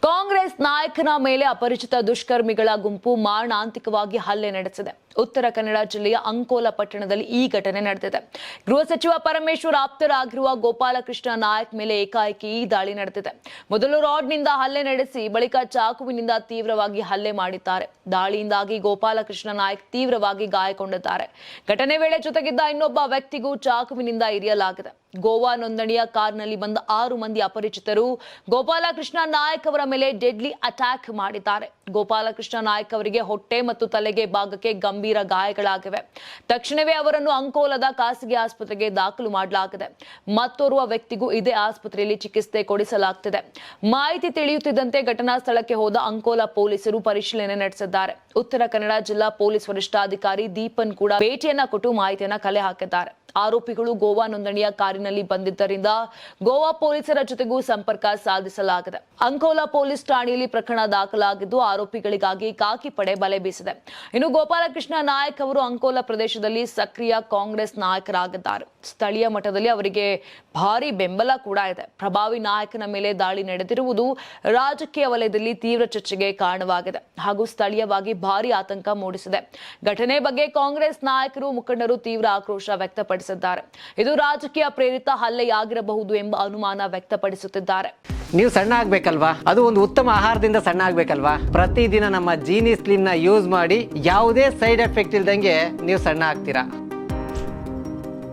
ಕಾಂಗ್ರೆಸ್ ನಾಯಕನ ಮೇಲೆ ಅಪರಿಚಿತ ದುಷ್ಕರ್ಮಿಗಳ ಗುಂಪು ಮಾರಣಾಂತಿಕವಾಗಿ ಹಲ್ಲೆ ನಡೆಸಿದೆ. ಉತ್ತರ ಕನ್ನಡ ಜಿಲ್ಲೆಯ ಅಂಕೋಲ ಪಟ್ಟಣದಲ್ಲಿ ಈ ಘಟನೆ ನಡೆದಿದೆ. ಗೃಹ ಸಚಿವ ಪರಮೇಶ್ವರ್ ಆಪ್ತರಾಗಿರುವ ಗೋಪಾಲಕೃಷ್ಣ ನಾಯಕ್ ಮೇಲೆ ಏಕಾಏಕಿ ಈ ದಾಳಿ ನಡೆದಿದೆ. ಮೊದಲು ರಾಡ್ನಿಂದ ಹಲ್ಲೆ ನಡೆಸಿ ಬಳಿಕ ಚಾಕುವಿನಿಂದ ತೀವ್ರವಾಗಿ ಹಲ್ಲೆ ಮಾಡಿದ್ದಾರೆ. ದಾಳಿಯಿಂದಾಗಿ ಗೋಪಾಲಕೃಷ್ಣ ನಾಯಕ್ ತೀವ್ರವಾಗಿ ಗಾಯಗೊಂಡಿದ್ದಾರೆ. ಘಟನೆ ವೇಳೆ ಜೊತೆಗಿದ್ದ ಇನ್ನೊಬ್ಬ ವ್ಯಕ್ತಿಗೂ ಚಾಕುವಿನಿಂದ ಇರಿಯಲಾಗಿದೆ. ಗೋವಾ ನೋಂದಣಿಯ ಕಾರ್ನಲ್ಲಿ ಬಂದ 6 ಮಂದಿ ಅಪರಿಚಿತರು ಗೋಪಾಲಕೃಷ್ಣ ನಾಯಕ್ ಅವರ ಮೇಲೆ ಡೆಡ್ಲಿ ಅಟ್ಯಾಕ್ ಮಾಡಿದ್ದಾರೆ. ಗೋಪಾಲಕೃಷ್ಣ ನಾಯಕ್ ಅವರಿಗೆ ಹೊಟ್ಟೆ ಮತ್ತು ತಲೆಗೆ ಭಾಗಕ್ಕೆ ಗಂಭೀರ ಗಾಯಗಳಾಗಿವೆ. ತಕ್ಷಣವೇ ಅವರನ್ನು ಅಂಕೋಲದ ಖಾಸಗಿ ಆಸ್ಪತ್ರೆಗೆ ದಾಖಲು ಮಾಡಲಾಗಿದೆ. ಮತ್ತೋರ್ವ ವ್ಯಕ್ತಿಗೂ ಇದೇ ಆಸ್ಪತ್ರೆಯಲ್ಲಿ ಚಿಕಿತ್ಸೆ ಕೊಡಿಸಲಾಗುತ್ತಿದೆ. ಮಾಹಿತಿ ತಿಳಿಯುತ್ತಿದ್ದಂತೆ ಘಟನಾ ಸ್ಥಳಕ್ಕೆ ಹೋದ ಅಂಕೋಲ ಪೊಲೀಸರು ಪರಿಶೀಲನೆ ನಡೆಸಿದ್ದಾರೆ. ಉತ್ತರ ಕನ್ನಡ ಜಿಲ್ಲಾ ಪೊಲೀಸ್ ವರಿಷ್ಠಾಧಿಕಾರಿ ದೀಪನ್ ಕೂಡ ಭೇಟಿಯನ್ನ ಕೊಟ್ಟು ಮಾಹಿತಿಯನ್ನ ಕಲೆ ಹಾಕಿದ್ದಾರೆ. ಆರೋಪಿಗಳು ಗೋವಾ ನೋಂದಣಿಯ ಕಾರಿನಲ್ಲಿ ಬಂದಿದ್ದರಿಂದ ಗೋವಾ ಪೊಲೀಸರ ಜೊತೆಗೂ ಸಂಪರ್ಕ ಸಾಧಿಸಲಾಗಿದೆ. ಅಂಕೋಲಾ ಪೊಲೀಸ್ ಠಾಣೆಯಲ್ಲಿ ಪ್ರಕರಣ ದಾಖಲಾಗಿದ್ದು ಆರೋಪಿಗಳಿಗಾಗಿ ಖಾಕಿ ಪಡೆ ಬಲೆ ಬೀಸಿದೆ. ಇನ್ನು ಗೋಪಾಲಕೃಷ್ಣ ನಾಯಕ್ ಅವರು ಅಂಕೋಲಾ ಪ್ರದೇಶದಲ್ಲಿ ಸಕ್ರಿಯ ಕಾಂಗ್ರೆಸ್ ನಾಯಕರಾಗಿದ್ದಾರೆ. ಸ್ಥಳೀಯ ಮಟ್ಟದಲ್ಲಿ ಅವರಿಗೆ ಭಾರಿ ಬೆಂಬಲ ಕೂಡ ಇದೆ. ಪ್ರಭಾವಿ ನಾಯಕನ ಮೇಲೆ ದಾಳಿ ನಡೆದಿರುವುದು ರಾಜಕೀಯ ವಲಯದಲ್ಲಿ ತೀವ್ರ ಚರ್ಚೆಗೆ ಕಾರಣವಾಗಿದೆ ಹಾಗೂ ಸ್ಥಳೀಯವಾಗಿ ಭಾರಿ ಆತಂಕ ಮೂಡಿಸಿದೆ. ಘಟನೆ ಬಗ್ಗೆ ಕಾಂಗ್ರೆಸ್ ನಾಯಕರು ಮುಖಂಡರು ತೀವ್ರ ಆಕ್ರೋಶ ವ್ಯಕ್ತಪಡಿಸಿದ್ದಾರೆ. ಇದು ರಾಜಕೀಯ ಪ್ರೇರಿತ ಹಲ್ಲೆಯಾಗಿರಬಹುದು ಎಂಬ ಅನುಮಾನ ವ್ಯಕ್ತಪಡಿಸುತ್ತಿದ್ದಾರೆ. ನೀವು ಸಣ್ಣ ಆಗ್ಬೇಕಲ್ವಾ? ಅದು ಒಂದು ಉತ್ತಮ ಆಹಾರದಿಂದ ಸಣ್ಣ ಆಗ್ಬೇಕಲ್ವಾ? ಪ್ರತಿದಿನ ನಮ್ಮ ಜೀನಿ ಸ್ಲಿಮ್ ನ ಯೂಸ್ ಮಾಡಿ ಯಾವುದೇ ಸೈಡ್ ಎಫೆಕ್ಟ್ ಇಲ್ದಂಗೆ ನೀವು ಸಣ್ಣ ಆಗ್ತೀರಾ.